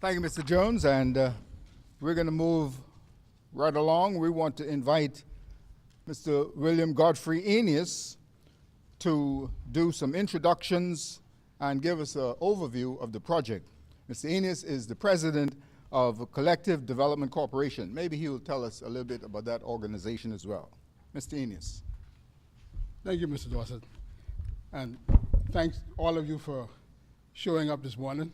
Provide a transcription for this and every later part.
Thank you, Mr. Jones, and we're going to move right along. We want to invite Mr. William Godfrey Eneas to do some introductions and give us an overview of the project. Mr. Eneas is the president of Collective Development Corporation. Maybe he will tell us a little bit about that organization as well. Mr. Eneas. Thank you, Mr. Dorset. And thanks all of you for showing up this morning.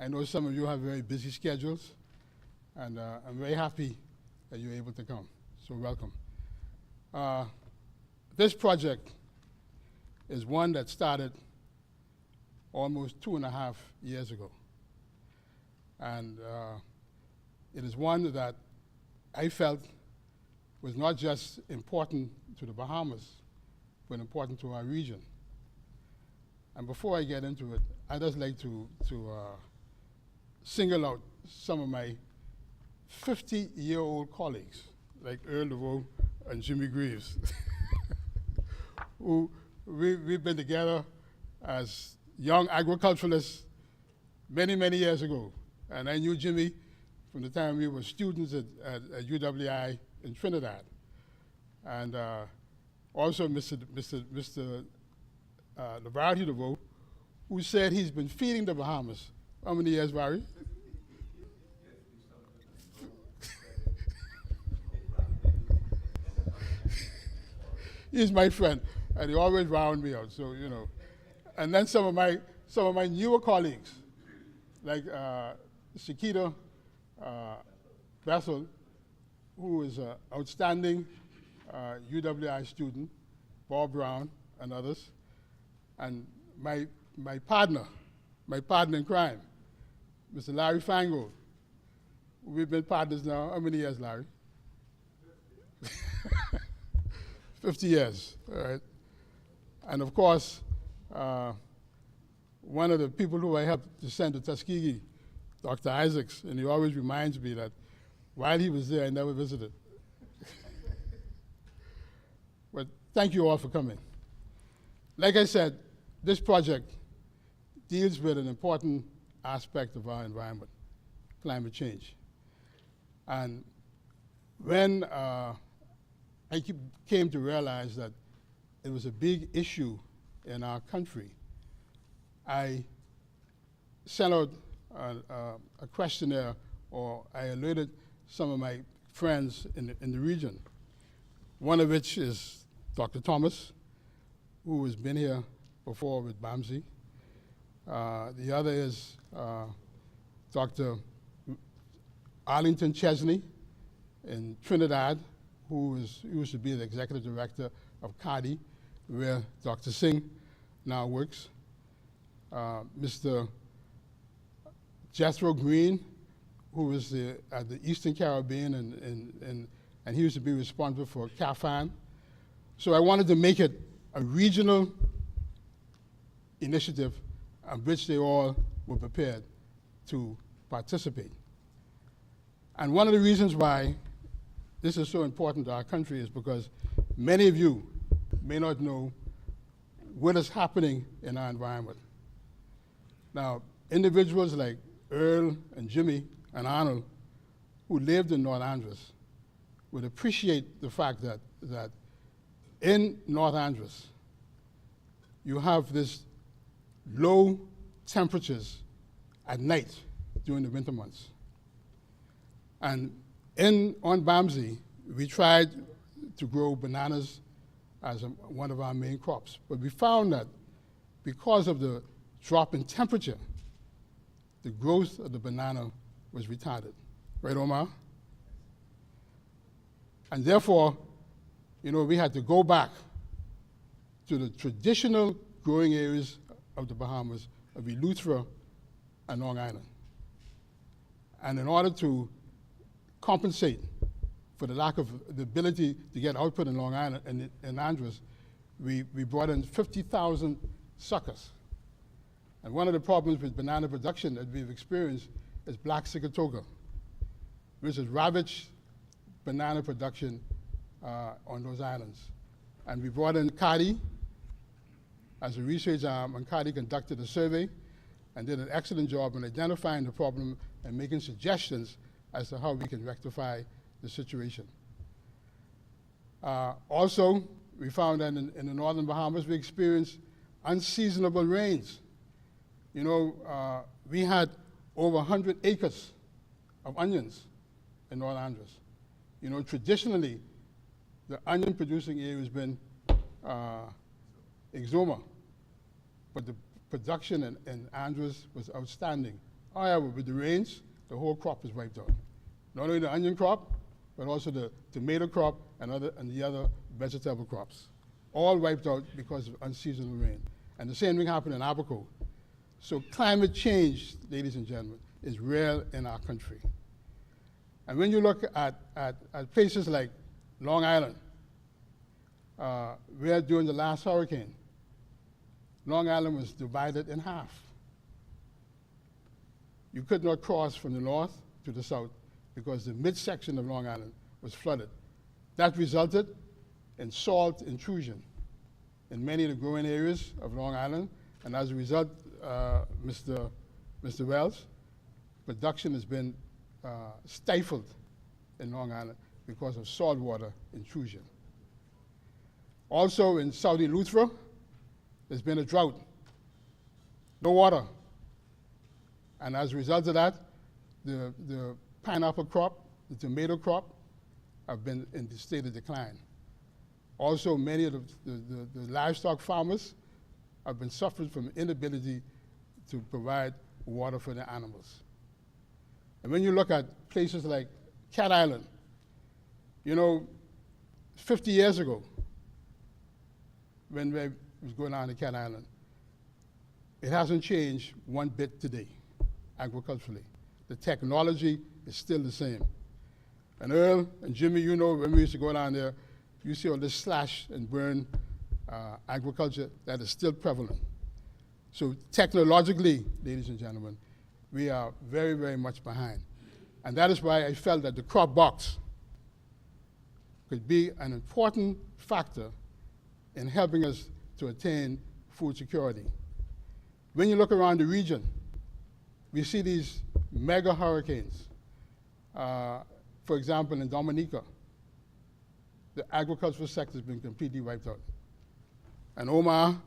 I know some of you have very busy schedules, and I'm very happy that you're able to come. So welcome. This project is one that started almost 2.5 years ago. And it is one that I felt was not just important to the Bahamas, but important to our region. And before I get into it, I'd just like to single out some of my 50-year-old colleagues, like Earl DeVoe and Jimmy Greaves, who we've been together as young agriculturalists many, many years ago. And I knew Jimmy from the time we were students at UWI in Trinidad. And also Mr. Larry DeVoe, who said he's been feeding the Bahamas. How many years, Barry? He's my friend, and he always round me out. So you know, and then some of my newer colleagues, like Shakita Bessel, who is an outstanding UWI student, Bob Brown, and others, and my partner in crime, Mr. Larry Fango. We've been partners now. How many years, Larry? 50 years, all right. And of course, one of the people who I helped to send to Tuskegee, Dr. Isaacs, and he always reminds me that while he was there, I never visited. But thank you all for coming. Like I said, this project deals with an important aspect of our environment, climate change. And when I came to realize that it was a big issue in our country, I sent out a questionnaire, or I alerted some of my friends in the region, one of which is Dr. Thomas, who has been here before with BAMSI. The other is Dr. Arlington Chesney in Trinidad, who used to be the executive director of CADI, where Dr. Singh now works. Mr. Jethro Green, who was at the Eastern Caribbean, and he used to be responsible for CAFAN. So I wanted to make it a regional initiative on which they all were prepared to participate. And one of the reasons why this is so important to our country is because many of you may not know what is happening in our environment. Now, individuals like Earl and Jimmy and Arnold, who lived in North Andros, would appreciate the fact that in North Andros, you have this low temperatures at night during the winter months. And on BAMSI, we tried to grow bananas as one of our main crops. But we found that because of the drop in temperature, the growth of the banana was retarded. Right, Omar? And therefore, you know, we had to go back to the traditional growing areas of the Bahamas, of Eleuthera and Long Island. And in order to compensate for the lack of the ability to get output in Long Island and in Andros, we brought in 50,000 suckers. And one of the problems with banana production that we've experienced is black sigatoka, which has ravaged banana production on those islands. And we brought in CADI as a research arm, and CADI conducted a survey and did an excellent job in identifying the problem and making suggestions as to how we can rectify the situation. Also, we found that in the northern Bahamas, we experienced unseasonable rains. You know, we had over 100 acres of onions in North Andros. You know, traditionally, the onion producing area has been Exuma, but the production in Andros was outstanding. However, with the rains, the whole crop was wiped out. Not only the onion crop, but also the tomato crop and the other vegetable crops. All wiped out because of unseasonal rain. And the same thing happened in Abaco. So climate change, ladies and gentlemen, is real in our country. And when you look at places like Long Island, where during the last hurricane, Long Island was divided in half. You could not cross from the north to the south because the midsection of Long Island was flooded. That resulted in salt intrusion in many of the growing areas of Long Island, and as a result, Mr. Wells, production has been stifled in Long Island because of saltwater intrusion. Also in Saudi Luthra, there's been a drought, no water. And as a result of that, the pineapple crop, the tomato crop, have been in the state of decline. Also, many of the livestock farmers have been suffering from inability to provide water for their animals. And when you look at places like Cat Island, you know, 50 years ago, when we was going on to Cat Island, it hasn't changed one bit today, agriculturally. The technology is still the same. And Earl and Jimmy, you know, when we used to go down there, you see all this slash and burn agriculture that is still prevalent. So technologically, ladies and gentlemen, we are very, very much behind. And that is why I felt that the Cropbox could be an important factor in helping us to attain food security. When you look around the region, we see these mega hurricanes. For example, in Dominica, the agricultural sector has been completely wiped out. And Omar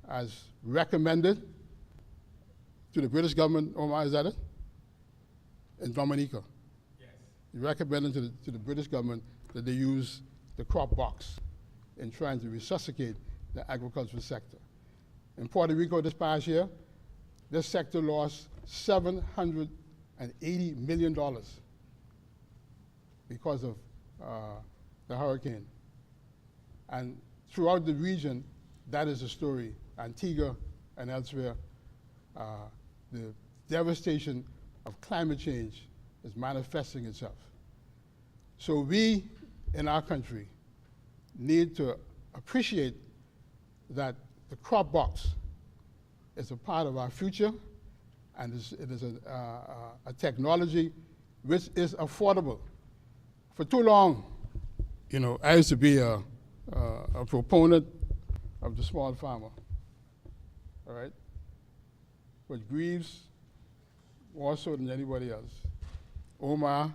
has recommended to the British government, Omar, is that it? In Dominica. Yes. He recommended to the British government that they use the Cropbox in trying to resuscitate the agricultural sector. In Puerto Rico this past year, this sector lost $780 million because of the hurricane. And throughout the region, that is the story. Antigua and elsewhere, the devastation of climate change is manifesting itself. So we, in our country, need to appreciate that the Cropbox is a part of our future, and it is a technology which is affordable. For too long, you know, I used to be a proponent of the small farmer, all right? But grieves more so than anybody else. Omar,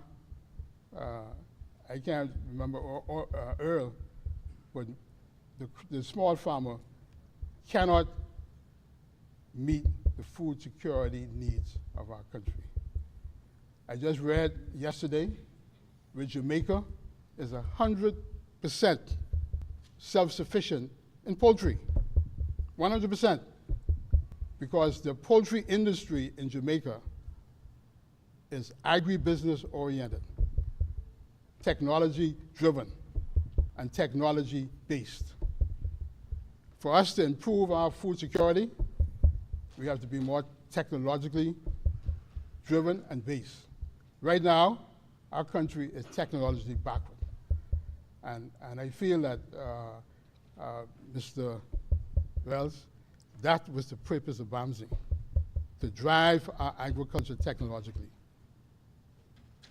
I can't remember Earl, but the small farmer cannot meet the food security needs of our country. I just read yesterday where Jamaica is 100% self-sufficient in poultry, 100%, because the poultry industry in Jamaica is agribusiness oriented, technology driven, and technology based. For us to improve our food security, we have to be more technologically driven and based. Right now, our country is technologically backward. And I feel that, Mr. Wells, that was the purpose of BAMSI, to drive our agriculture technologically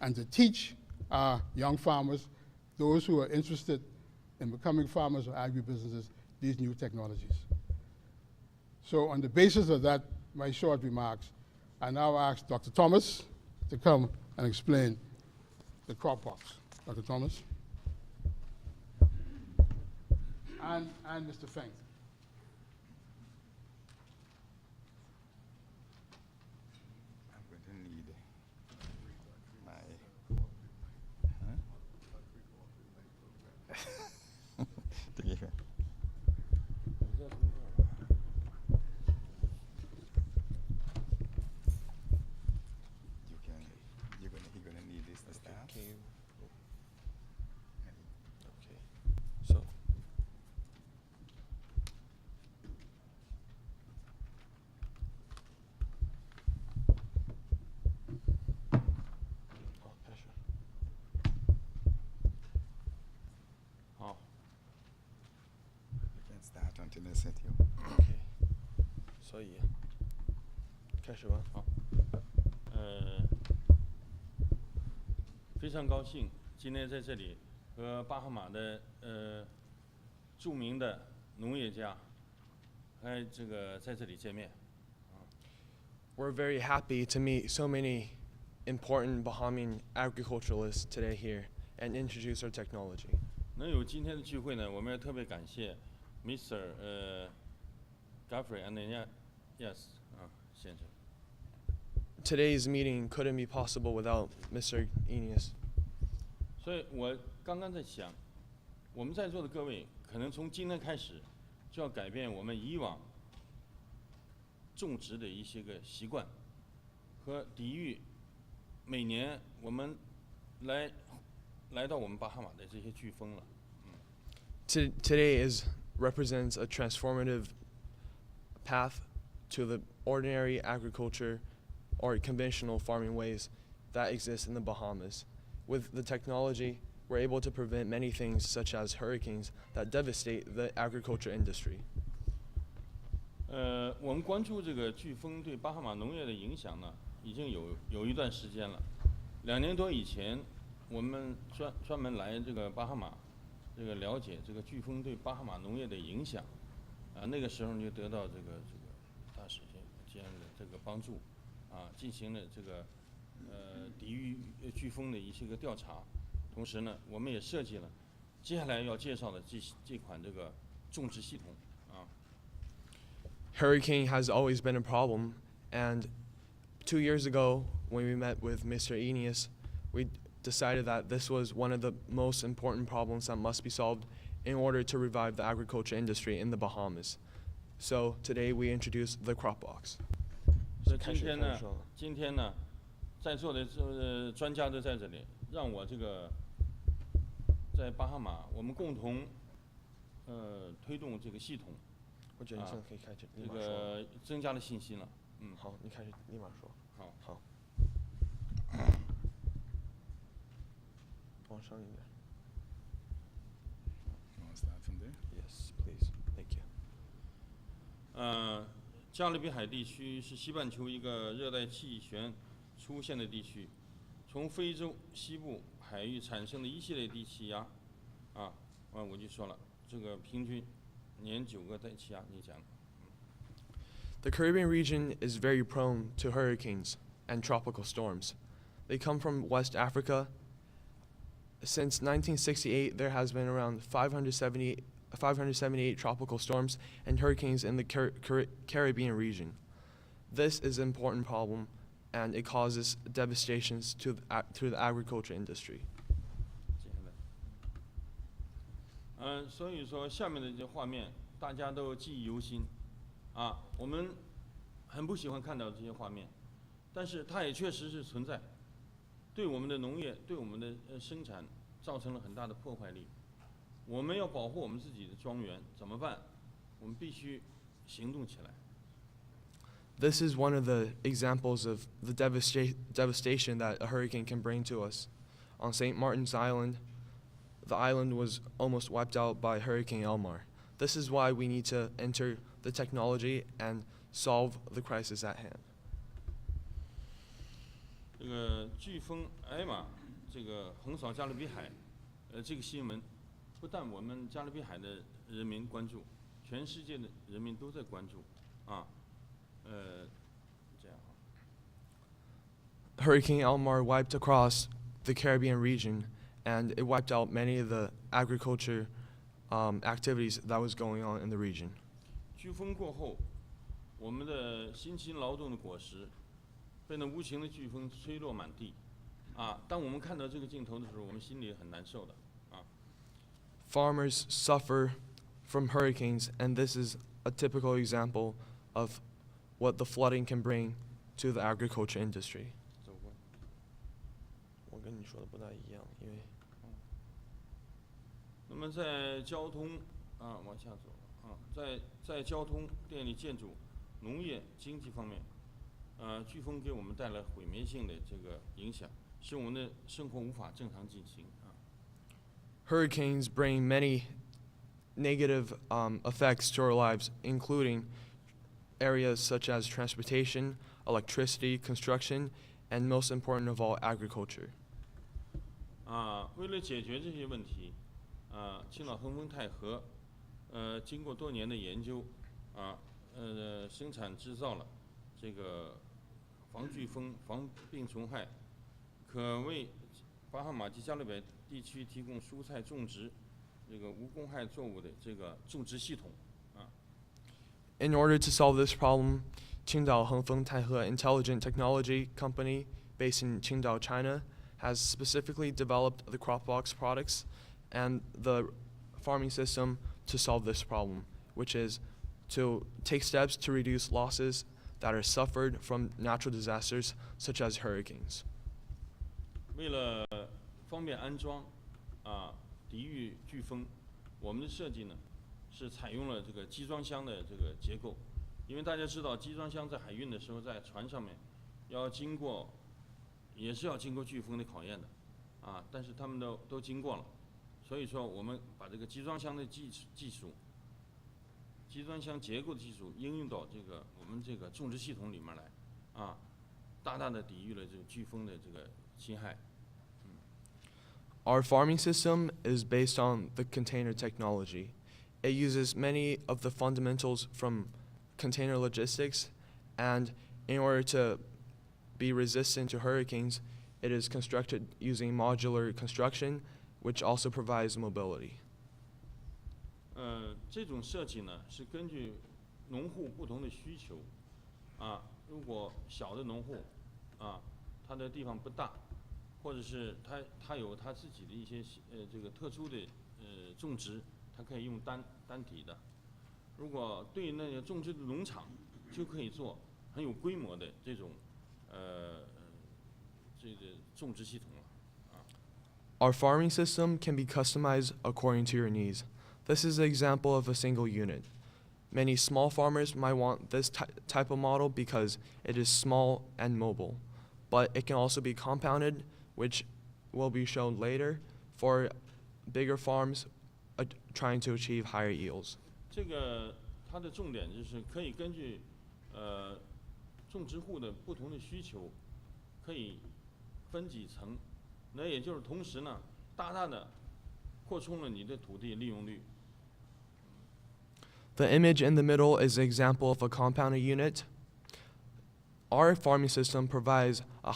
and to teach our young farmers, those who are interested in becoming farmers or agribusinesses, these new technologies. So on the basis of that, my short remarks, I now ask Dr. Thomas to come and explain the Cropbox. Dr. Thomas? And Mr. Feng. I'm going to need my. Huh? You're gonna need this to start. Can you? Okay. So.好，开始。好 You can start until I set you.，OK。所以，开始吧。好，非常高兴今天在这里和巴哈马的著名的农业家，还有这个在这里见面。 We're very happy to meet so many important Bahamian agriculturalists today here and introduce our technology. 能有今天的聚会呢，我们要特别感谢 Mr. Godfren and Eneas 先生。 Today's meeting couldn't be possible without Mr. Eneas. 所以我刚刚在想，我们在座的各位可能从今天开始就要改变我们以往种植的一些个习惯，和抵御每年我们来到我们巴哈马的这些飓风了。 Today represents a transformative path to the ordinary agriculture or conventional farming ways that exist in the Bahamas. With the technology, we're able to prevent many things such as hurricanes that devastate the agriculture industry. 我们关注这个飓风对巴哈马农业的影响呢，已经有一段时间了。2年多以前，我们专门来这个巴哈马，这个了解这个飓风对巴哈马农业的影响，那个时候就得到这个大使间的这个帮助，进行了这个抵御飓风的一些个调查，同时呢，我们也设计了接下来要介绍的这款这个种植系统。 Hurricane has always been a problem, and 2 years ago, when we met with Mr. Eneas, we decided that this was one of the most important problems that must be solved in order to revive the agriculture industry in the Bahamas. So today we introduced the Cropbox. 所以今天呢，在座的专家都在这里，让我这个在巴哈马，我们共同推动这个系统。 我觉得你现在可以开始立马说。这个增加了信心了。好，你开始立马说。好。往上一点。 You want to start from there? Yes, please. Thank you. 加勒比海地区是西半球一个热带气旋出现的地区，从非洲西部海域产生的一系列低气压，我就说了，这个平均年9个低气压，你讲。 The Caribbean region is very prone to hurricanes and tropical storms. They come from West Africa. Since 1968, there has been around 578 tropical storms and hurricanes in the Caribbean region. This is an important problem, and it causes devastations to the agriculture industry. 所以说下面的这画面大家都记忆犹新，我们很不喜欢看到这些画面，但是它也确实是存在，对我们的农业、对我们的生产造成了很大的破坏力。我们要保护我们自己的庄园，怎么办？我们必须行动起来。 This is one of the examples of the devastation that a hurricane can bring to us. On St. Martin's Island, the island was almost wiped out by Hurricane Elmar. This is why we need to enter the technology and solve the crisis at hand. 这个飓风艾玛，这个横扫加勒比海，这个新闻，不但我们加勒比海的人民关注，全世界的人民都在关注，这样。Hurricane Elmar wiped across the Caribbean region, and it wiped out many of the agriculture activities that was going on in the region. 飓风过后，我们的辛勤劳动的果实被那无情的飓风吹落满地。当我们看到这个镜头的时候，我们心里很难受的。Farmers suffer from hurricanes, and this is a typical example of what the flooding can bring to the agriculture industry. 我跟你说的不太一样，因为那么在交通往下走在交通、电力、建筑、农业、经济方面，飓风给我们带来毁灭性的这个影响，使我们的生活无法正常进行。Hurricanes bring many negative effects to our lives, including areas such as transportation, electricity, construction, and most important of all, agriculture. 为了解决这些问题，青岛恒丰泰和经过多年的研究，生产制造了这个防飓风、防病虫害，可为巴哈马及加勒比地区提供蔬菜种植这个无公害作物的这个种植系统。In order to solve this problem, Qingdao Hengfeng Taihe Intelligent Technology Company, based in Qingdao, China, has specifically developed the Cropbox products and the farming system to solve this problem, which is to take steps to reduce losses that are suffered from natural disasters such as hurricanes. 为了方便安装，抵御飓风，我们的设计呢是采用了这个集装箱的这个结构，因为大家知道集装箱在海运的时候，在船上面也是要经过飓风的考验的，但是他们都经过了，所以说我们把这个集装箱的技术，集装箱结构的技术应用到我们这个种植系统里面来，大大的抵御了这个飓风的这个侵害。Our farming system is based on the container technology. It uses many of the fundamentals from container logistics, and in order to be resistant to hurricanes, it is constructed using modular construction, which also provides mobility. 这种设计呢是根据农户不同的需求，如果小的农户，他的地方不大，或者是他有他自己的一些这个特殊的种植，他可以用单体的。如果对那个种植的农场，就可以做很有规模的这种这个种植系统了。Our farming system can be customized according to your needs. This is an example of a single unit. Many small farmers might want this type of model because it is small and mobile, but it can also be compounded, which will be shown later, for bigger farms trying to achieve higher yields. 这个它的重点就是可以根据种植户的不同的需求，可以分几层，那也就是同时呢，大大的扩充了你的土地利用率。The image in the middle is an example of a compounded unit. Our farming system provides a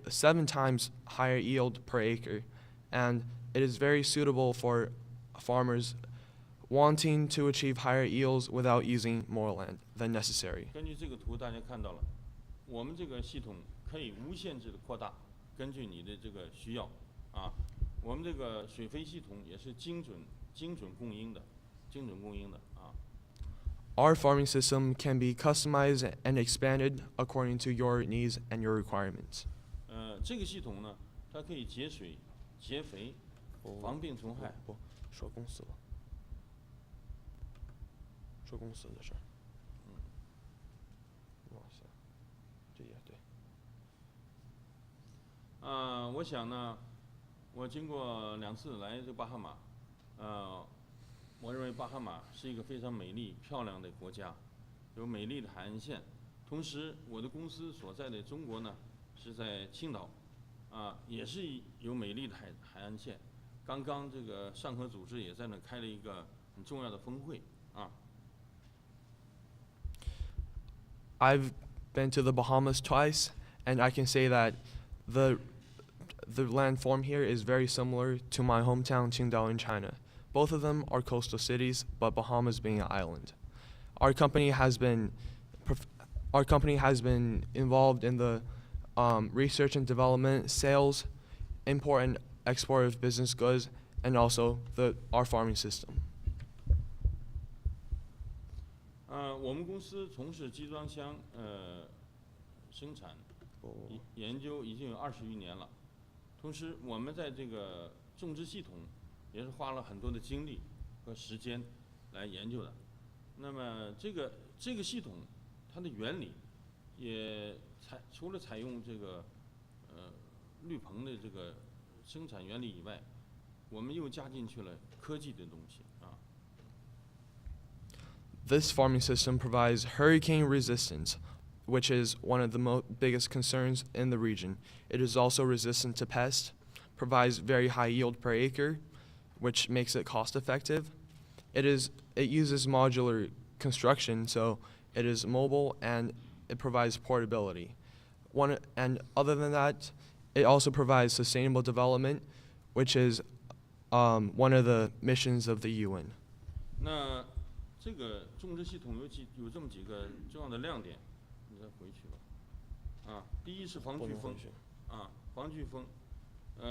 7 times higher yield per acre, and it is very suitable for farmers wanting to achieve higher yields without using more land than necessary. 根据这个图，大家看到了，我们这个系统可以无限制的扩大，根据你的这个需要，我们这个水肥系统也是精准供应的。Our farming system can be customized and expanded according to your needs and your requirements. 这个系统呢，它可以节水、节肥、防病虫害。说公司了，说公司的事儿。哇塞，这也对。我想呢，我经过2次来这个巴哈马，我认为巴哈马是一个非常美丽漂亮的国家，有美丽的海岸线。同时，我的公司所在的中国呢，是在青岛，也是有美丽的海岸线。刚刚这个上合组织也在那开了一个很重要的峰会。I've been to the Bahamas twice, and I can say that The landform here is very similar to my hometown Qingdao in China. Both of them are coastal cities, but Bahamas being an island. Our company has been involved in the research and development, sales, import and export of business goods, and also our farming system. 我们公司从事集装箱生产研究已经有20余年了，同时我们在这个种植系统也是花了很多的精力和时间来研究的。那么这个系统它的原理也除了采用这个绿棚的这个生产原理以外，我们又加进去了科技的东西啊。This farming system provides hurricane resistance, which is one of the biggest concerns in the region. It is also resistant to pests, provides very high yield per acre, which makes it cost effective. It uses modular construction, so it is mobile and it provides portability. And other than that, it also provides sustainable development, which is one of the missions of the UN. 那这个种植系统有这么几个重要的亮点，你再回去吧。第一是防飓风，防飓风，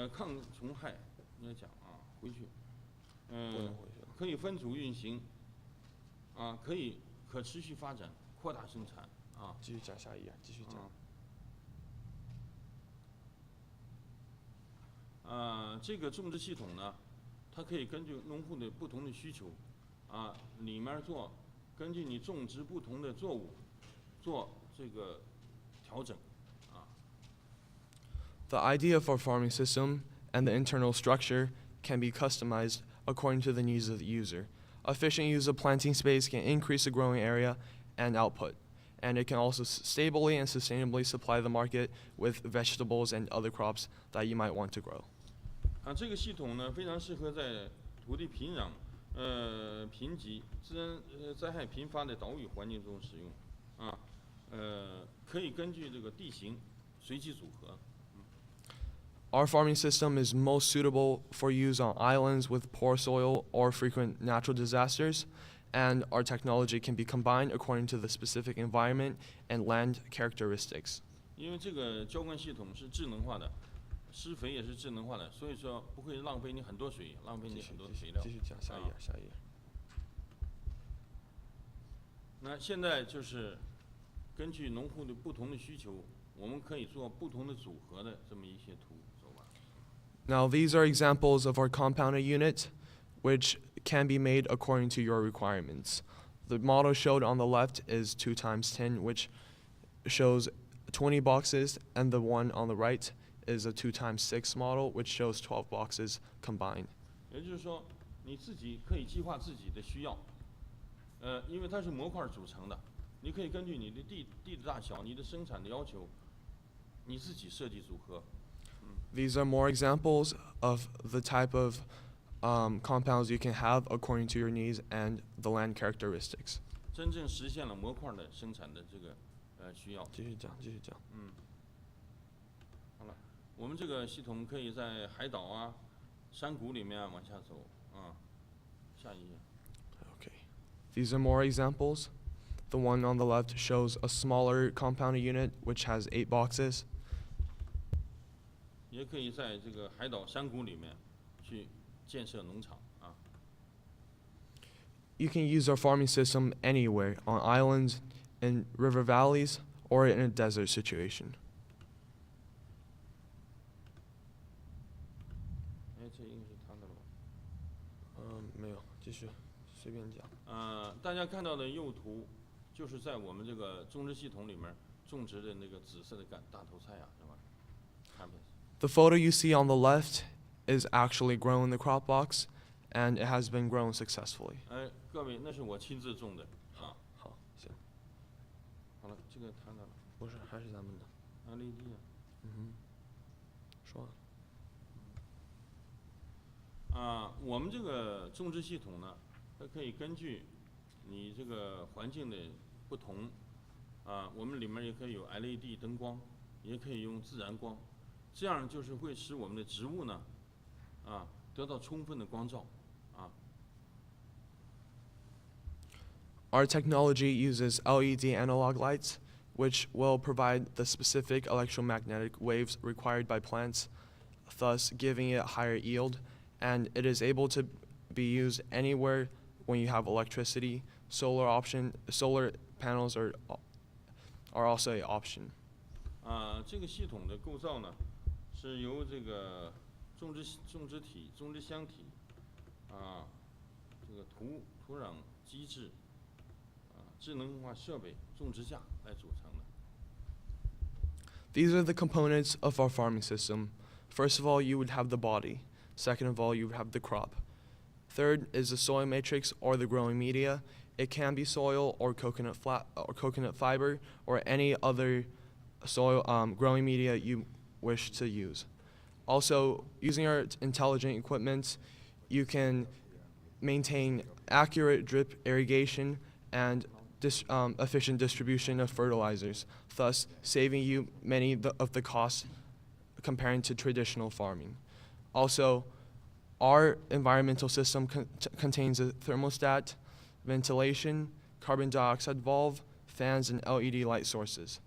抗虫害，你要讲回去，可以分组运行，可以可持续发展，扩大生产，继续讲下一页，继续讲。这个种植系统呢，它可以根据农户的不同的需求，里面根据你种植不同的作物，做这个调整，The idea of our farming system and the internal structure can be customized according to the needs of the user. Efficient use of planting space can increase the growing area and output, and it can also stably and sustainably supply the market with vegetables and other crops that you might want to grow. 这个系统呢，非常适合在土地平壤、贫瘠、自然灾害频发的岛屿环境中使用，可以根据这个地形随机组合。Our farming system is most suitable for use on islands with poor soil or frequent natural disasters, and our technology can be combined according to the specific environment and land characteristics. 因为这个浇灌系统是智能化的，施肥也是智能化的，所以说不会浪费你很多水，浪费你很多的肥料。继续讲下一页，下一页。那现在就是根据农户的不同的需求，我们可以做不同的组合的这么一些图。 Now, these are examples of our compounded unit, which can be made according to your requirements. The model showed on the left is 2 × 10, which shows 20 boxes, and the one on the right is a 2 × 6 model, which shows 12 boxes combined. 也就是说，你自己可以计划自己的需要，因为它是模块组成的，你可以根据你的地的大小、你的生产的要求，你自己设计组合。 These are more examples of the type of compounds you can have according to your needs and the land characteristics. 真正实现了模块的生产的这个需要。继续讲，继续讲。好了，我们这个系统可以在海岛山谷里面往下走下一页。Okay. These are more examples. The one on the left shows a smaller compounded unit which has 8 boxes. 也可以在这个海岛山谷里面去建设农场You can use our farming system anywhere, on islands, in river valleys, or in a desert situation. 这应该是他的了吧？没有，继续，随便讲。大家看到的右图，就是在我们这个种植系统里面种植的那个紫色的大头菜是吧？ The photo you see on the left is actually grown in the crop box, and it has been grown successfully. 各位，那是我亲自种的好，行。好了，这个谈到了。不是，还是咱们的。LED 说。我们这个种植系统呢，它可以根据你这个环境的不同，我们里面也可以有 LED 灯光，也可以用自然光。这样就是会使我们的植物呢，得到充分的光照，Our technology uses LED analog lights, which will provide the specific electromagnetic waves required by plants, thus giving it higher yield, and it is able to be used anywhere when you have electricity. Solar panels are also an option. 这个系统的构造呢，是由这个种植体、种植箱体，这个土壤机制，智能化设备、种植架来组成的。These are the components of our farming system. First of all, you would have the body. Second of all, you would have the crop. Third is the soil matrix or the growing media. It can be soil or coconut fiber or any other soil growing media you wish to use. Also, using our intelligent equipment, you can maintain accurate drip irrigation and efficient distribution of fertilizers, thus saving you many of the costs comparing to traditional farming. Also, our environmental system contains a thermostat, ventilation, carbon dioxide valve, fans, and LED light sources.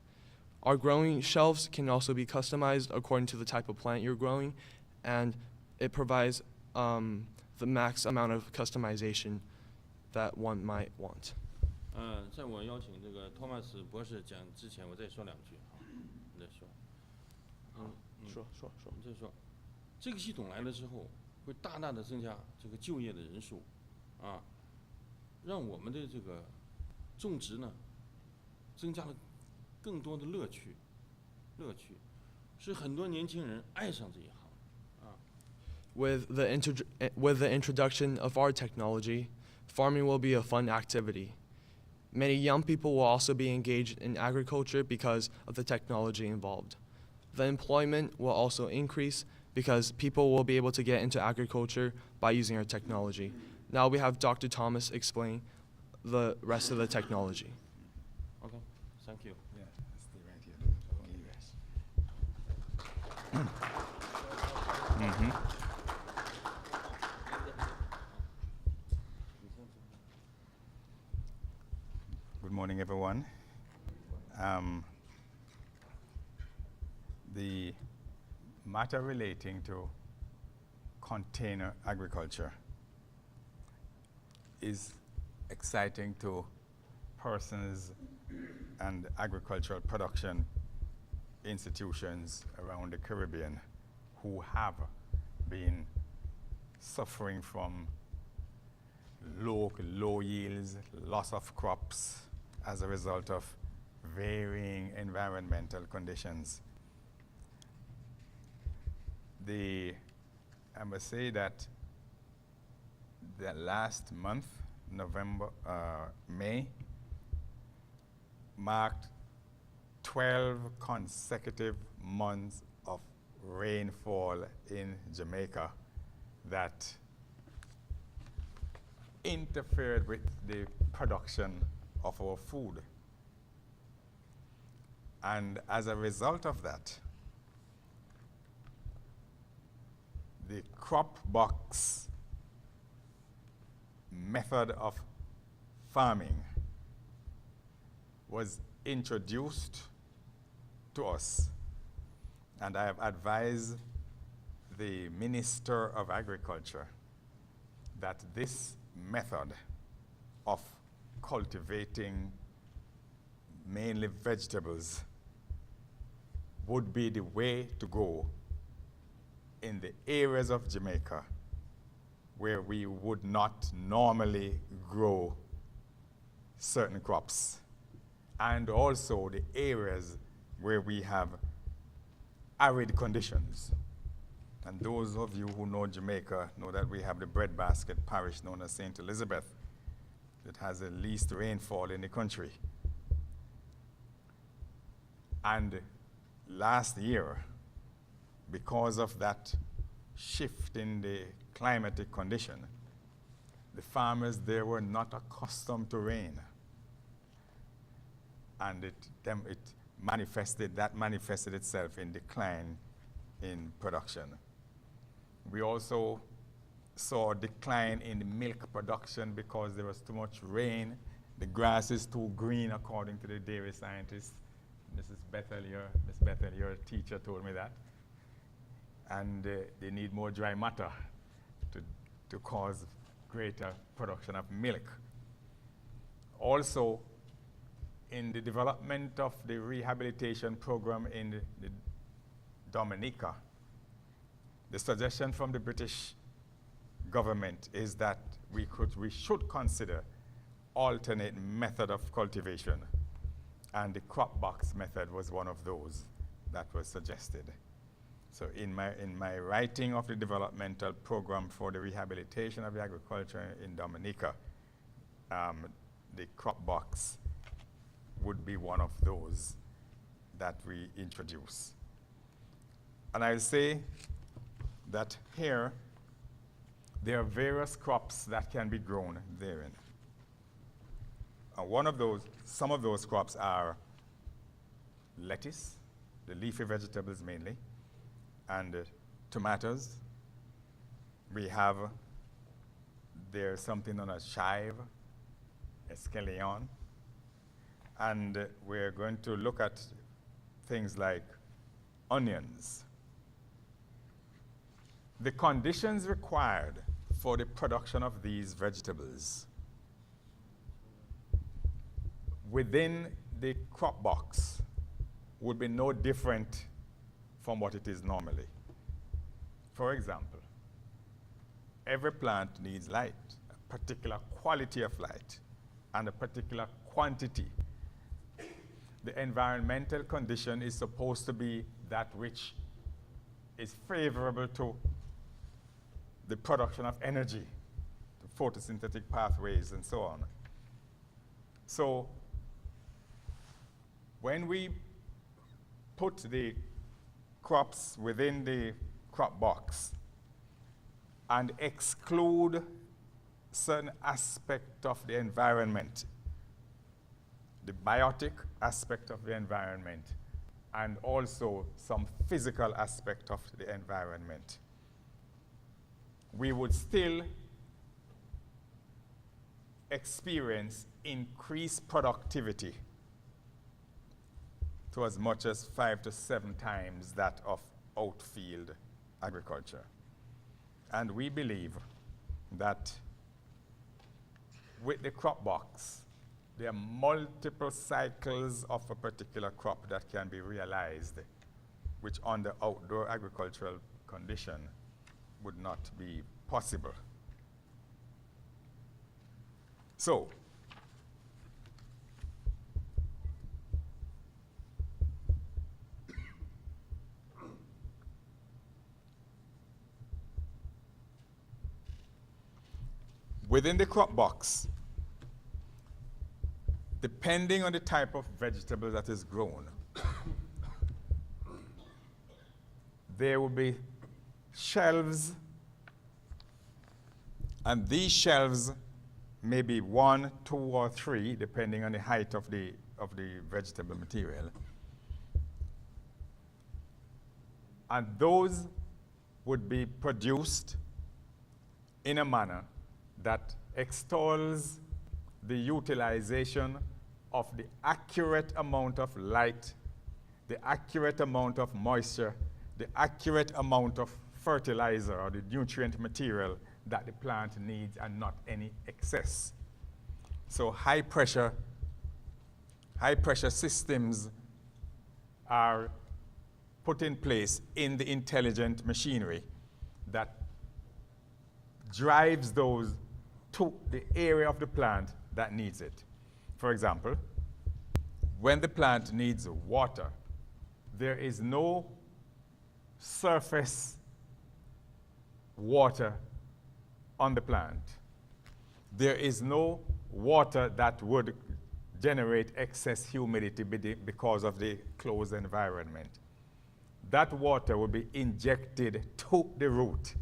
Our growing shelves can also be customized according to the type of plant you're growing, and it provides the max amount of customization that one might want. 在我邀请这个托马斯博士讲之前，我再说两句你再说。说。你再说，这个系统来了之后，会大大的增加这个就业的人数，让我们的这个种植呢，增加了更多的乐趣，使很多年轻人爱上这一行。With the introduction of our technology, farming will be a fun activity. Many young people will also be engaged in agriculture because of the technology involved. The employment will also increase because people will be able to get into agriculture by using our technology. Now we have Dr. Thomas explain the rest of the technology. Okay, thank you. Yeah, stay right here. Good morning, everyone. The matter relating to container agriculture is exciting to persons and agricultural production institutions around the Caribbean who have been suffering from low yields, loss of crops as a result of varying environmental conditions. I must say that the last month, May, marked 12 consecutive months of rainfall in Jamaica that interfered with the production of our food. And as a result of that, the Cropbox method of farming was introduced to us, and I have advised the Minister of Agriculture that this method of cultivating mainly vegetables would be the way to go in the areas of Jamaica where we would not normally grow certain crops, and also the areas where we have arid conditions. And those of you who know Jamaica know that we have the breadbasket parish known as St. Elizabeth that has the least rainfall in the country. And last year, because of that shift in the climatic condition, the farmers there were not accustomed to rain. And that manifested itself in decline in production. We also saw a decline in milk production because there was too much rain. The grass is too green, according to the dairy scientists. Miss Bethel, your teacher, told me that. And they need more dry matter to cause greater production of milk. Also, in the development of the rehabilitation program in the Dominica, the suggestion from the British government is that we should consider alternate method of cultivation, and the Cropbox method was one of those that was suggested. So in my writing of the developmental program for the rehabilitation of the agriculture in Dominica, the Cropbox would be one of those that we introduce. And I'll say that here, there are various crops that can be grown therein. Some of those crops are lettuce, the leafy vegetables mainly, and tomatoes. There's something known as chive, escallion, and we're going to look at things like onions. The conditions required for the production of these vegetables within the crop box would be no different from what it is normally. For example, every plant needs light, a particular quality of light, and a particular quantity. The environmental condition is supposed to be that which is favorable to the production of energy, the photosynthetic pathways, and so on. So, when we put the crops within the crop box and exclude certain aspect of the environment, the biotic aspect of the environment, and also some physical aspect of the environment, we would still experience increased productivity to as much as 5 to 7 times that of outfield agriculture. And we believe that with the crop box, there are multiple cycles of a particular crop that can be realized, which under outdoor agricultural condition would not be possible. So, within the crop box, depending on the type of vegetable that is grown, there will be shelves, and these shelves may be 1, 2, or 3, depending on the height of the vegetable material. And those would be produced in a manner that extols the utilization of the accurate amount of light, the accurate amount of moisture, the accurate amount of fertilizer or the nutrient material that the plant needs, and not any excess. So high pressure systems are put in place in the intelligent machinery that drives those to the area of the plant that needs it. For example, when the plant needs water, there is no surface water on the plant. There is no water that would generate excess humidity because of the closed environment. That water will be injected to the root.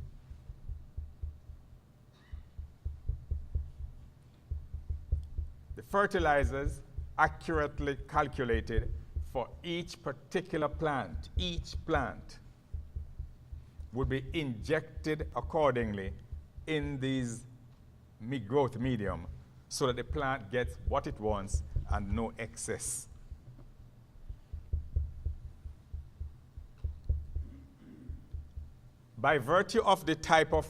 The fertilizers accurately calculated for each particular plant, would be injected accordingly in these growth medium so that the plant gets what it wants and no excess. By virtue of the type of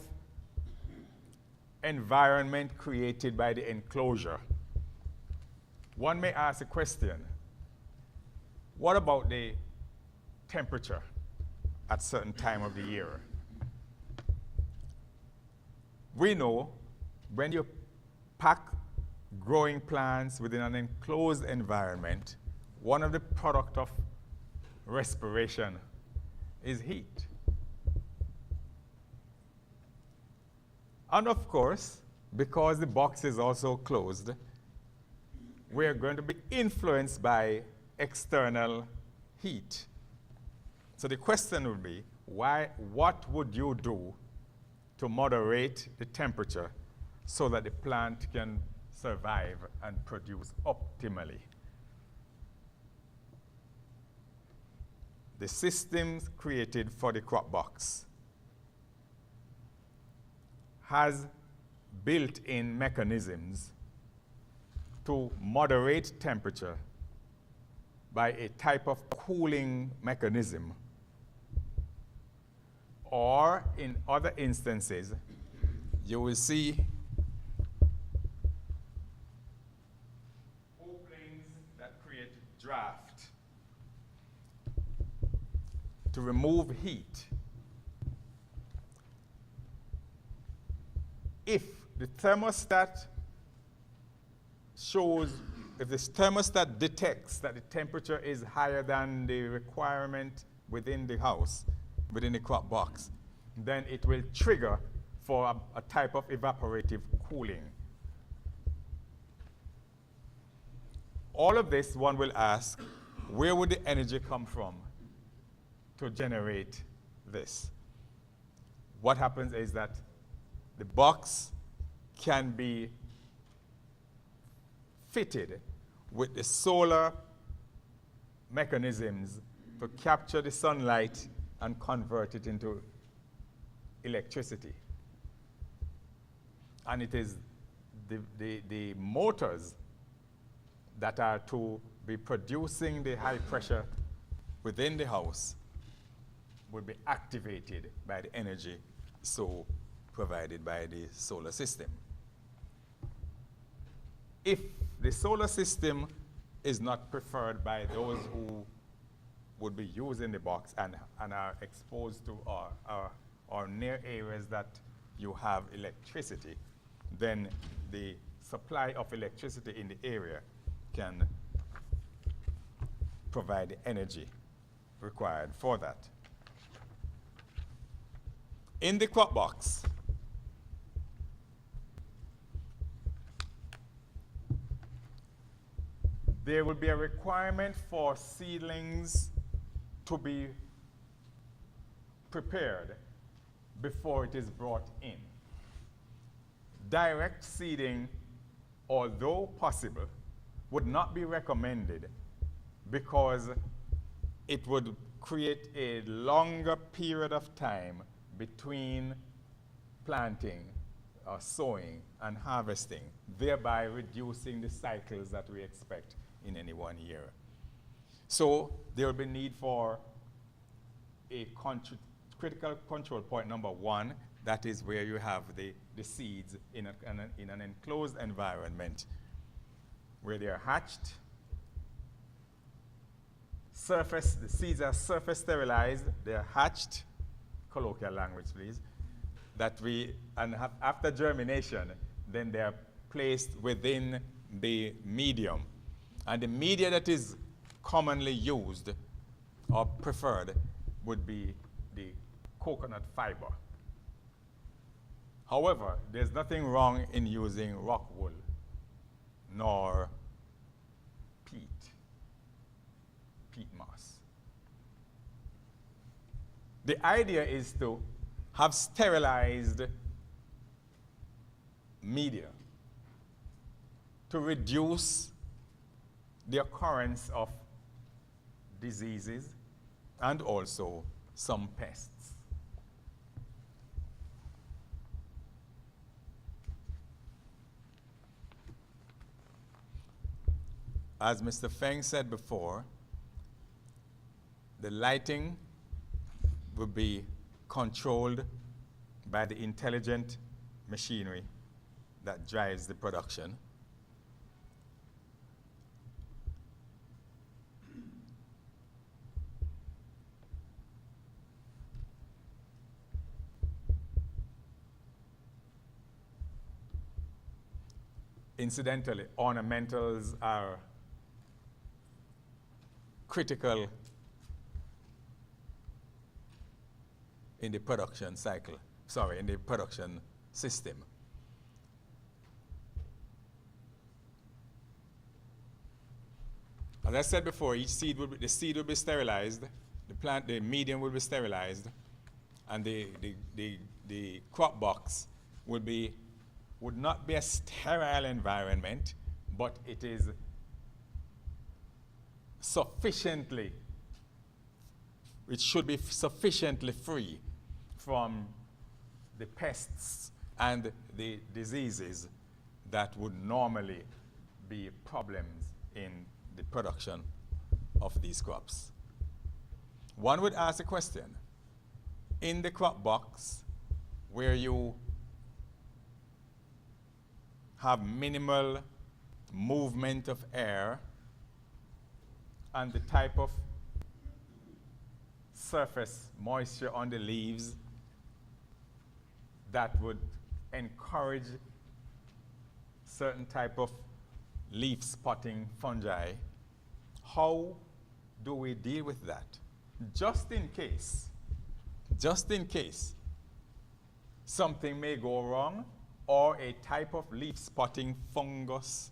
environment created by the enclosure, one may ask a question: what about the temperature at certain time of the year? We know when you pack growing plants within an enclosed environment, one of the product of respiration is heat. And of course, because the box is also closed, we're going to be influenced by external heat. So the question would be, what would you do to moderate the temperature so that the plant can survive and produce optimally? The systems created for the crop box has built-in mechanisms to moderate temperature by a type of cooling mechanism, or in other instances, you will see openings that create draft to remove heat. If the thermostat detects that the temperature is higher than the requirement within the house, within the crop box, then it will trigger for a type of evaporative cooling. All of this, one will ask, where would the energy come from to generate this? What happens is that the box can be fitted with the solar mechanisms to capture the sunlight and convert it into electricity. And it is the motors that are to be producing the high pressure within the house will be activated by the energy so provided by the solar system. If the solar system is not preferred by those who would be using the box and are exposed to or near areas that you have electricity, then the supply of electricity in the area can provide the energy required for that. In the crop box, there will be a requirement for seedlings to be prepared before it is brought in. Direct seeding, although possible, would not be recommended because it would create a longer period of time between planting or sowing and harvesting, thereby reducing the cycles that we expect in any one year. So there will be need for a critical control point number one, that is where you have the seeds in an enclosed environment where they are hatched. The seeds are surface sterilized, they are hatched, colloquial language please, after germination, then they are placed within the medium. And the media that is commonly used or preferred would be the coconut fiber. However, there's nothing wrong in using rock wool nor peat moss. The idea is to have sterilized media to reduce the occurrence of diseases and also some pests. As Mr. Feng said before, the lighting will be controlled by the intelligent machinery that drives the production. Incidentally, ornamentals are critical in the production cycle, in the production system. As I said before, the seed will be sterilized, the medium will be sterilized, and the crop box would not be a sterile environment, but it is it should be sufficiently free from the pests and the diseases that would normally be problems in the production of these crops. One would ask a question, in the crop box where you have minimal movement of air and the type of surface moisture on the leaves that would encourage certain type of leaf spotting fungi, how do we deal with that? Just in case something may go wrong, or a type of leaf spotting fungus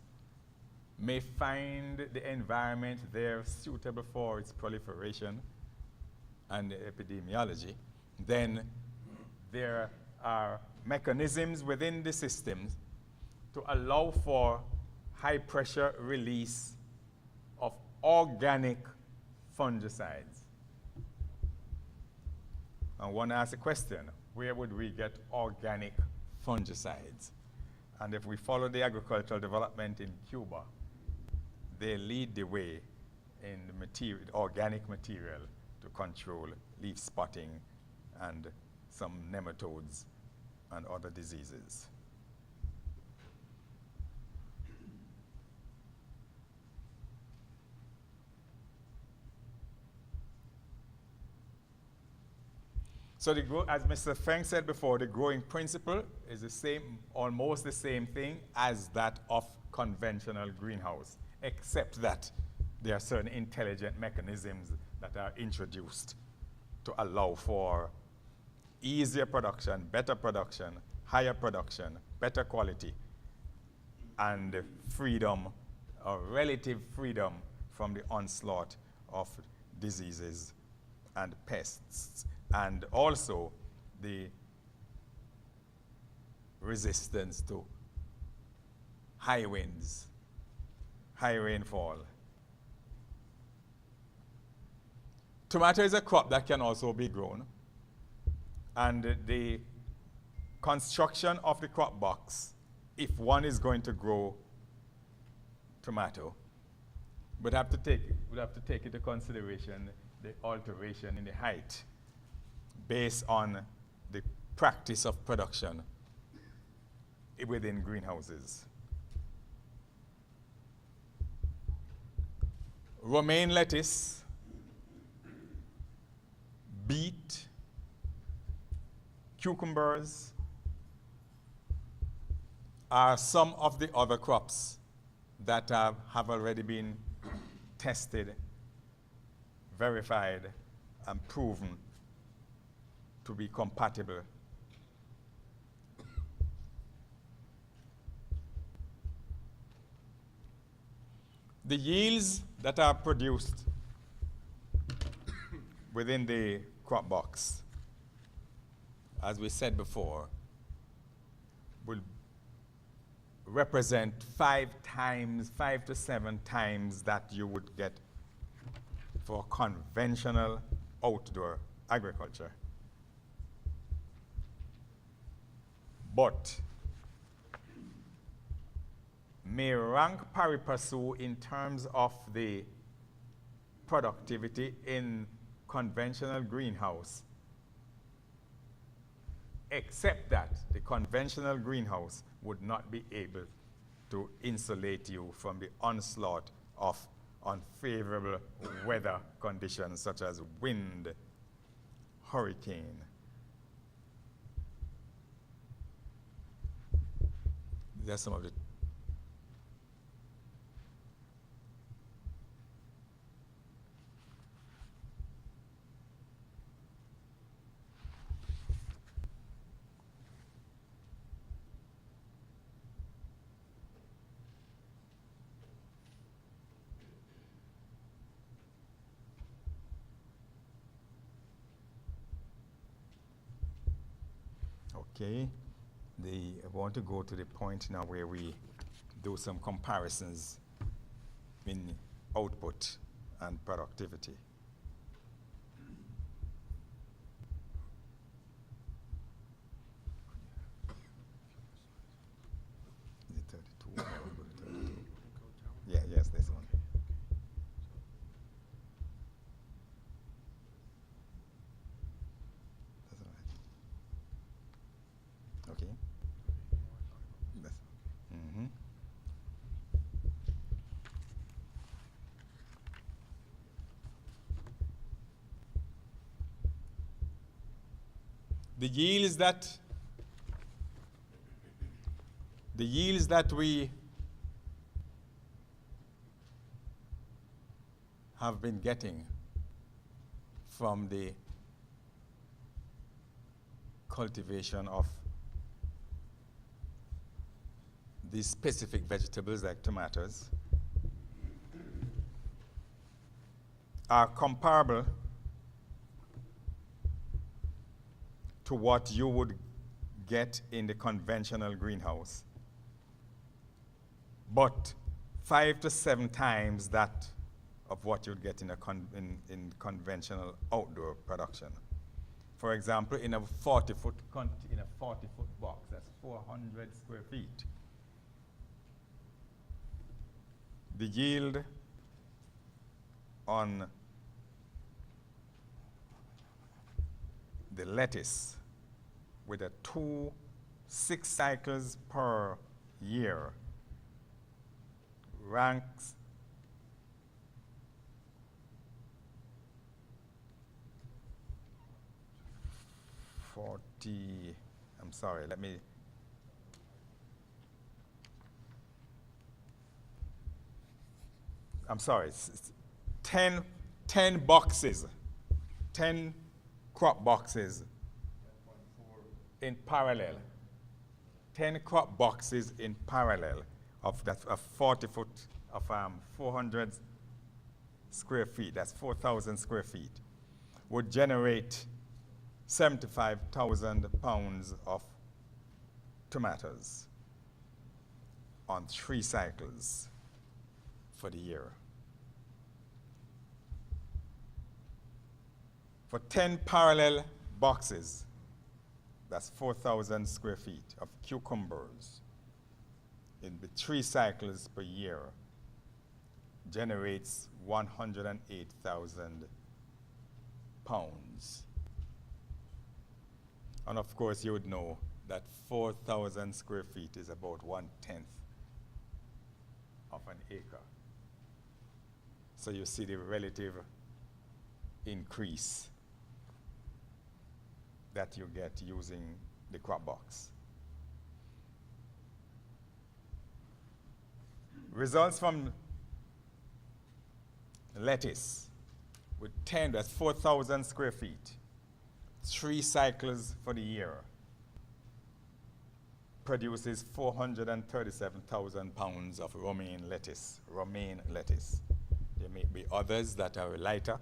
may find the environment there suitable for its proliferation and epidemiology, then there are mechanisms within the systems to allow for high pressure release of organic fungicides. And one asks a question, where would we get organic fungicides? And if we follow the agricultural development in Cuba, they lead the way in the organic material to control leaf spotting and some nematodes and other diseases. So as Mr. Feng said before, the growing principle is the same, almost the same thing as that of conventional greenhouse, except that there are certain intelligent mechanisms that are introduced to allow for easier production, better production, higher production, better quality, and freedom, or relative freedom from the onslaught of diseases and pests, and also the resistance to high winds, high rainfall. Tomato is a crop that can also be grown, and the construction of the crop box, if one is going to grow tomato, would have to take into consideration the alteration in the height based on the practice of production within greenhouses. Romaine lettuce, beet, cucumbers are some of the other crops that have already been tested, verified, and proven to be compatible. The yields that are produced within the crop box, as we said before, will represent 5 to 7 times that you would get for conventional outdoor agriculture. But may rank pari passu in terms of the productivity in conventional greenhouse, except that the conventional greenhouse would not be able to insulate you from the onslaught of unfavorable weather conditions such as wind, hurricane. These are some of the okay. I want to go to the point now where we do some comparisons in output and productivity. Is it 32? Or go to 32? Yeah, yes, this one. That's all right. Okay. That's, mm-hmm. The yields that we have been getting from the cultivation of these specific vegetables like tomatoes are comparable to what you would get in the conventional greenhouse, but 5 to 7 times that of what you'd get in a conventional outdoor production. For example, in a 40-foot box, that's 400 square feet. The yield on the lettuce with a 6 cycles per year ranks I'm sorry, let me, I'm sorry, it's 10 boxes, 10 crop boxes in parallel. 10 crop boxes in parallel of that, of 40 foot, of 400 square feet, that's 4,000 square feet, would generate 75,000 pounds of tomatoes on 3 cycles for the year. For 10 parallel boxes, that's 4,000 square feet of cucumbers in the 3 cycles per year generates 108,000 pounds. And of course, you would know that 4,000 square feet is about 1/10 of an acre. So you see the relative increase that you get using the crop box. Results from lettuce with 10, that's 4,000 square feet, 3 cycles for the year, produces 437,000 pounds of romaine lettuce. Romaine lettuce. There may be others that are lighter.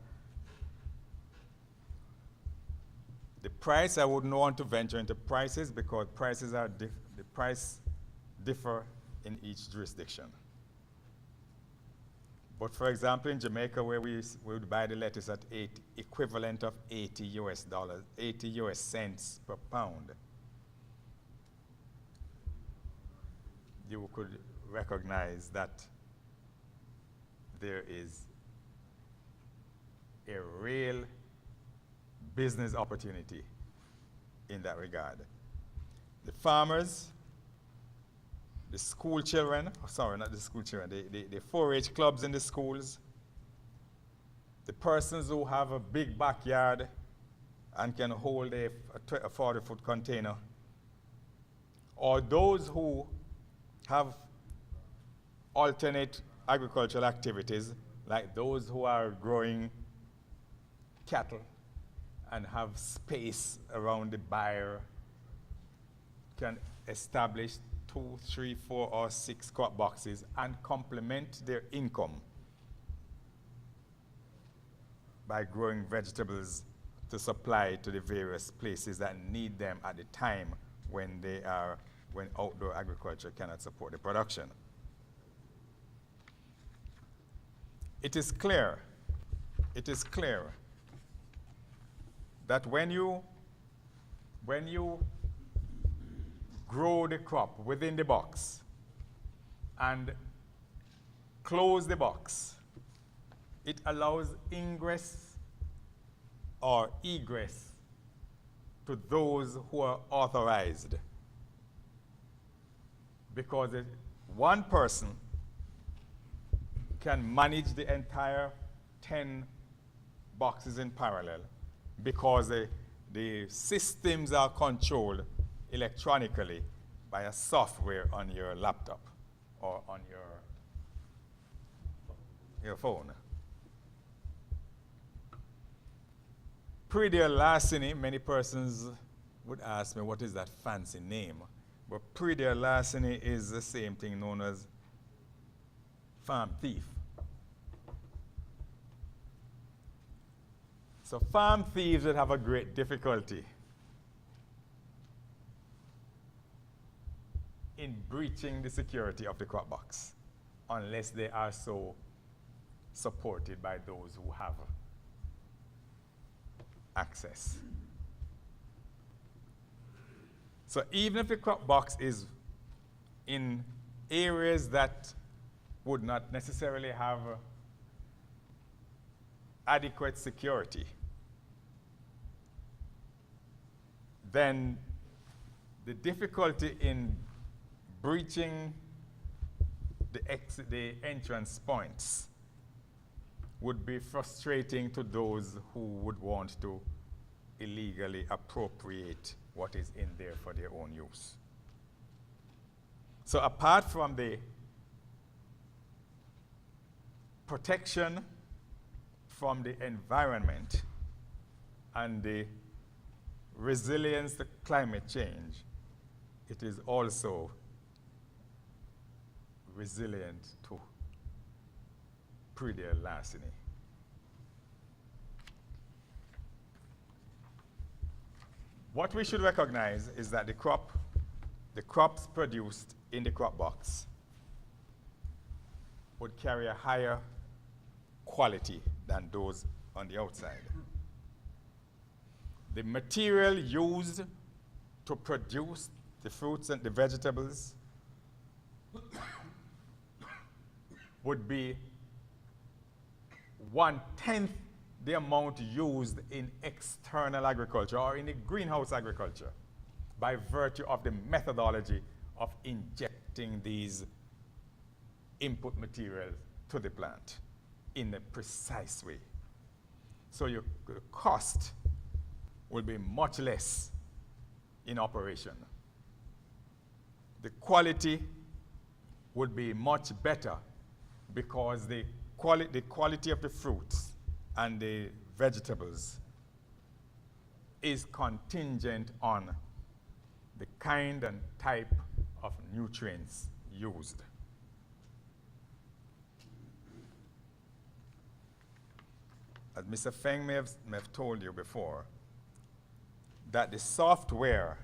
The price, I wouldn't want to venture into prices because prices are the price differ in each jurisdiction. But for example, in Jamaica, where we would buy the lettuce at equivalent of $80 US cents per pound, you could recognize that there is a real business opportunity in that regard. The farmers, the school children, sorry, not the school children, the 4-H clubs in the schools, the persons who have a big backyard and can hold a 40-foot container, or those who have alternate agricultural activities, like those who are growing cattle and have space around the byre, can establish 2, 3, 4, or 6 crop boxes and complement their income by growing vegetables to supply to the various places that need them at the time when outdoor agriculture cannot support the production. It is clear that when you grow the crop within the box and close the box, it allows ingress or egress to those who are authorized, because one person can manage the entire 10 boxes in parallel, because the systems are controlled electronically by a software on your laptop or on your phone. Pre-deal larceny, many persons would ask me, what is that fancy name? But pre-deal larceny is the same thing known as farm thief. So farm thieves would have a great difficulty in breaching the security of the crop box unless they are so supported by those who have access. So even if the crop box is in areas that would not necessarily have adequate security, then the difficulty in breaching the entrance points would be frustrating to those who would want to illegally appropriate what is in there for their own use. So apart from the protection from the environment and the resilience to climate change, it is also resilient to pre-deal larceny. What we should recognize is that the crops produced in the crop box would carry a higher quality than those on the outside. The material used to produce the fruits and the vegetables would be 1/10 the amount used in external agriculture or in the greenhouse agriculture, by virtue of the methodology of injecting these input materials to the plant in a precise way. So your cost will be much less in operation. The quality would be much better, because the quality of the fruits and the vegetables is contingent on the kind and type of nutrients used. As Mr. Feng may have told you before, that the software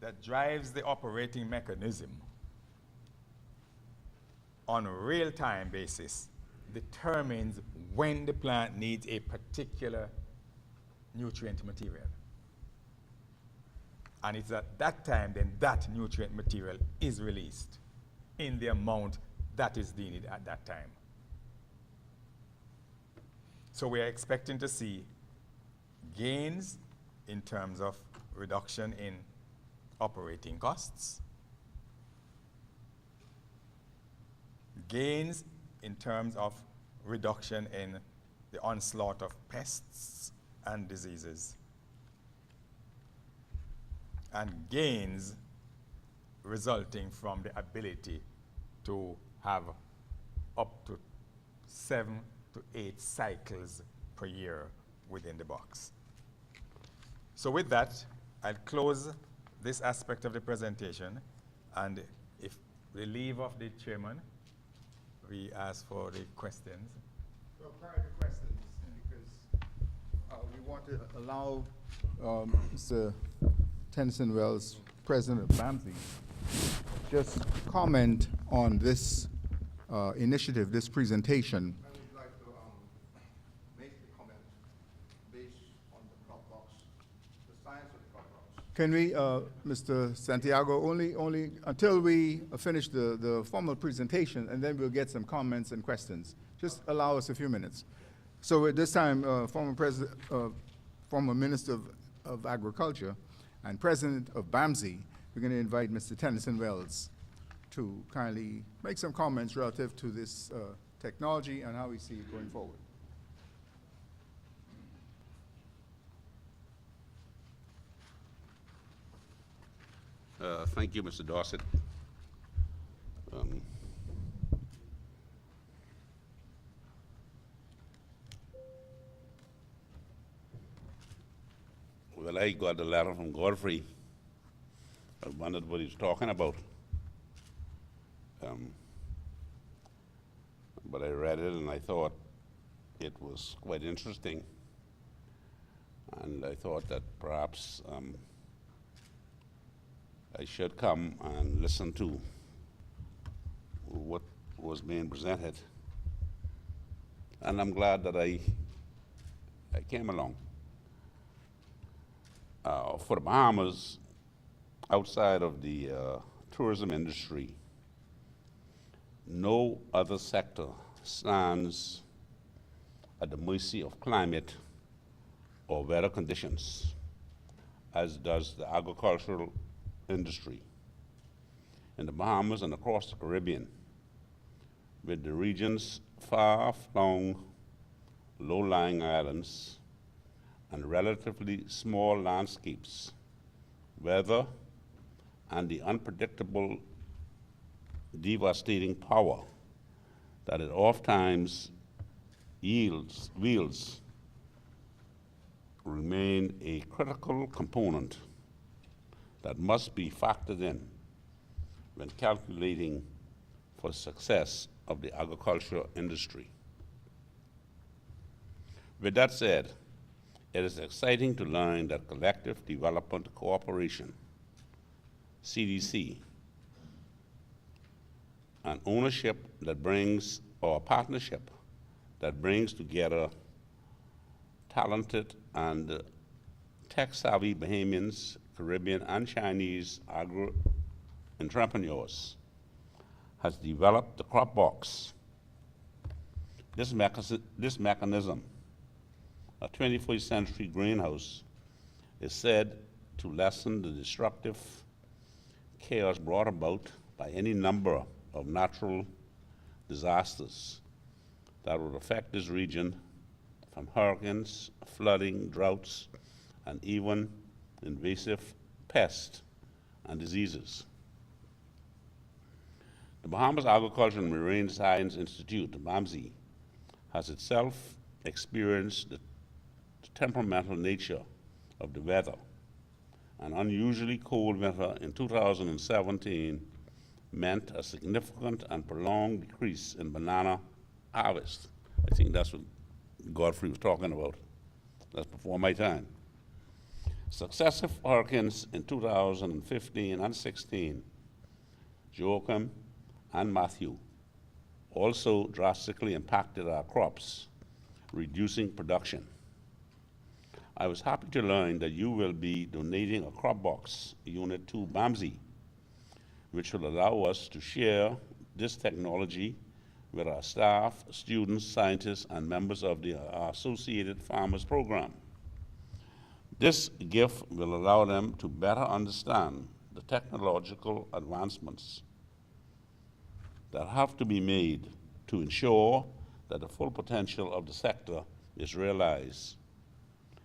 that drives the operating mechanism on a real-time basis determines when the plant needs a particular nutrient material. And it's at that time then that nutrient material is released in the amount that is needed at that time. So we are expecting to see gains in terms of reduction in operating costs, gains in terms of reduction in the onslaught of pests and diseases, and gains resulting from the ability to have up to 7 to 8 cycles per year within the box. So with that, I'll close this aspect of the presentation, and if the leave of the chairman, we ask for the questions. Well, prior to questions, because we want to allow Mr. Tennyson Wells, President of BAMSI, just comment on this initiative, this presentation. I would like to make the comment based on the Cropbox, the science of the Cropbox. Can we, Mr. Santiago, only until we finish the formal presentation, and then we'll get some comments and questions. Just allow us a few minutes. So at this time, former Minister of Agriculture and President of BAMSI, we're going to invite Mr. Tennyson Wells to kindly make some comments relative to this technology and how we see it going forward. Thank you, Mr. Dossett. Well, I got a letter from Godfrey. I wondered what he was talking about. But I read it and I thought it was quite interesting. And I thought that perhaps I should come and listen to what was being presented. And I'm glad that I came along. For the Bahamas, outside of the tourism industry, no other sector stands at the mercy of climate or weather conditions as does the agricultural industry. In the Bahamas and across the Caribbean, with the region's far-flung, low-lying islands and relatively small landscapes, weather and the unpredictable, devastating power that it oftentimes wields remain a critical component that must be factored in when calculating for the success of the agriculture industry. With that said, it is exciting to learn that Collective Development Cooperation, CDC, an ownership that brings, or a partnership that brings together talented and tech-savvy Bahamians, Caribbean, and Chinese agro-entrepreneurs, has developed the Cropbox. This mechanism, a 21st century greenhouse, is said to lessen the destructive chaos brought about by any number of natural disasters that would affect this region, from hurricanes, flooding, droughts, and even invasive pests and diseases. The Bahamas Agriculture and Marine Science Institute, BAMSI, has itself experienced the temperamental nature of the weather. An unusually cold winter in 2017 meant a significant and prolonged decrease in banana harvest. I think that's what Godfrey was talking about. That's before my time. Successive hurricanes in 2015 and 16, Joachim and Matthew, also drastically impacted our crops, reducing production. I was happy to learn that you will be donating a Cropbox Unit 2 BAMSI, which will allow us to share this technology with our staff, students, scientists, and members of the Associated Farmers Program. This gift will allow them to better understand the technological advancements that have to be made to ensure that the full potential of the sector is realized,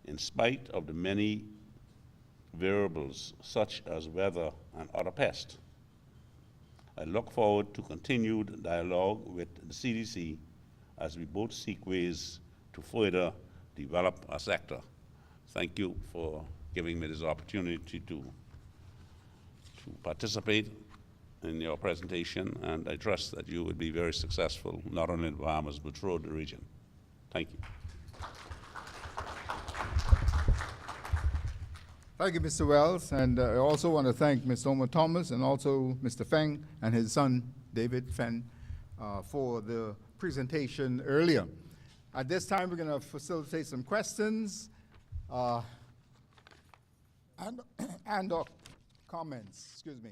in spite of the many variables such as weather and other pests. I look forward to continued dialogue with the CDC as we both seek ways to further develop our sector. Thank you for giving me this opportunity to participate in your presentation, and I trust that you will be very successful, not only in Bahamas, but throughout the region. Thank you. Thank you, Mr. Wells, and I also want to thank Mr. Omar Thomas and also Mr. Feng and his son, David Feng, for the presentation earlier. At this time, we're going to facilitate some questions and comments, excuse me.